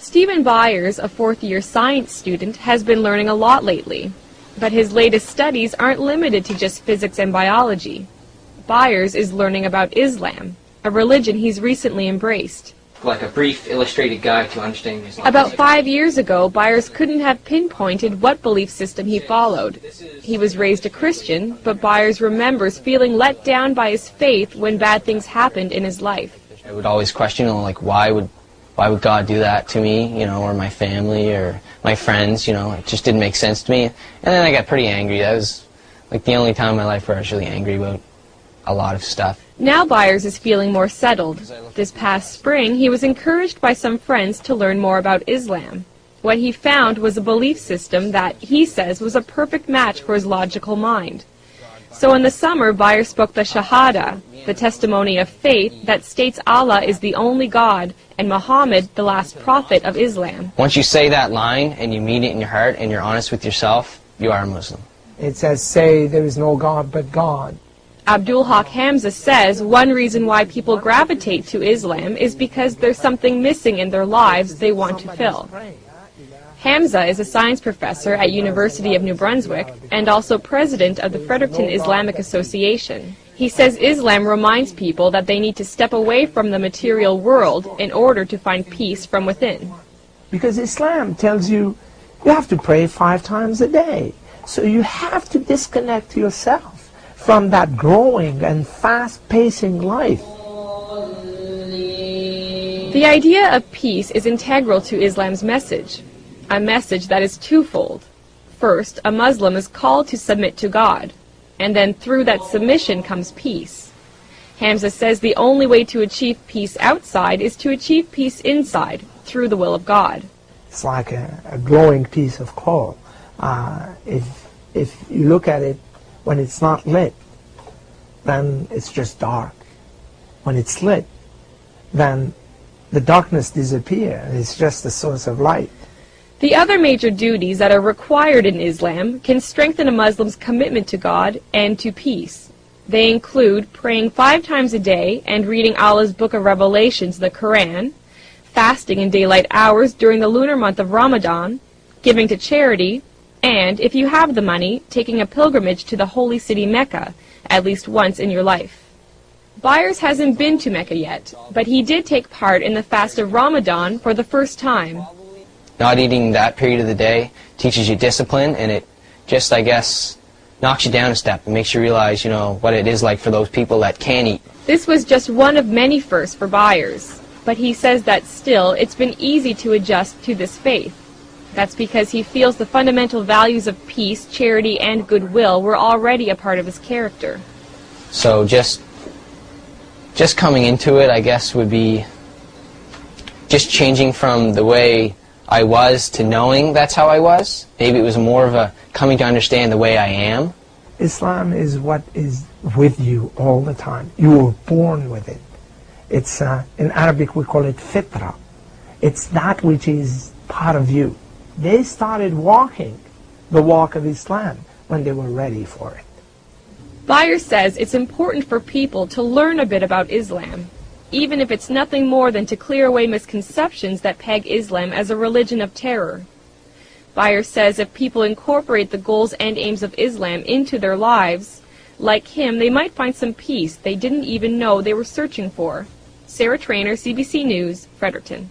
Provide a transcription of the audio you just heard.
Stephen Byers, a fourth-year science student, has been learning a lot lately. But his latest studies aren't limited to just physics and biology. Byers is learning about Islam, a religion he's recently embraced. Like a brief illustrated guide to understanding Islam. About 5 years ago, Byers couldn't have pinpointed what belief system he followed. He was raised a Christian, but Byers remembers feeling let down by his faith when bad things happened in his life. I would always question, like, why would God do that to me, or my family or my friends, it just didn't make sense to me. And then I got pretty angry. That was like the only time in my life where I was really angry about a lot of stuff. Now Byers is feeling more settled. This past spring, he was encouraged by some friends to learn more about Islam. What he found was a belief system that, he says, was a perfect match for his logical mind. So in the summer, Byers spoke the Shahada, the testimony of faith that states Allah is the only God and Muhammad the last prophet of Islam. Once you say that line and you mean it in your heart and you're honest with yourself, you are a Muslim. It says, say there is no God but God. Abdul Haq Hamza says one reason why people gravitate to Islam is because there's something missing in their lives they want to fill. Hamza is a science professor at University of New Brunswick and also president of the Fredericton Islamic Association. He says Islam reminds people that they need to step away from the material world in order to find peace from within. Because Islam tells you have to pray 5 times a day. So you have to disconnect yourself from that growing and fast-pacing life. The idea of peace is integral to Islam's message, a message that is twofold. First, a Muslim is called to submit to God, and then through that submission comes peace. Hamza says the only way to achieve peace outside is to achieve peace inside, through the will of God. It's like a glowing piece of coal. If you look at it, when it's not lit, then it's just dark. When it's lit, then the darkness disappears. It's just a source of light. The other major duties that are required in Islam can strengthen a Muslim's commitment to God and to peace. They include praying 5 times a day and reading Allah's Book of Revelations, the Quran, fasting in daylight hours during the lunar month of Ramadan, giving to charity, and, if you have the money, taking a pilgrimage to the holy city Mecca at least once in your life. Byers hasn't been to Mecca yet, but he did take part in the fast of Ramadan for the first time. Not eating that period of the day teaches you discipline, and it just, I guess, knocks you down a step and makes you realize, what it is like for those people that can't eat. This was just one of many firsts for Byers, but he says that still it's been easy to adjust to this faith. That's because he feels the fundamental values of peace, charity, and goodwill were already a part of his character. So just coming into it, I guess, would be just changing from the way I was to knowing that's how I was. Maybe it was more of a coming to understand the way I am. Islam is what is with you all the time. You were born with it. It's, in Arabic we call it fitra. It's that which is part of you. They started walking the walk of Islam when they were ready for it. Byers says it's important for people to learn a bit about Islam, even if it's nothing more than to clear away misconceptions that peg Islam as a religion of terror. Byers says if people incorporate the goals and aims of Islam into their lives, like him, they might find some peace they didn't even know they were searching for. Sarah Trainer, CBC News, Fredericton.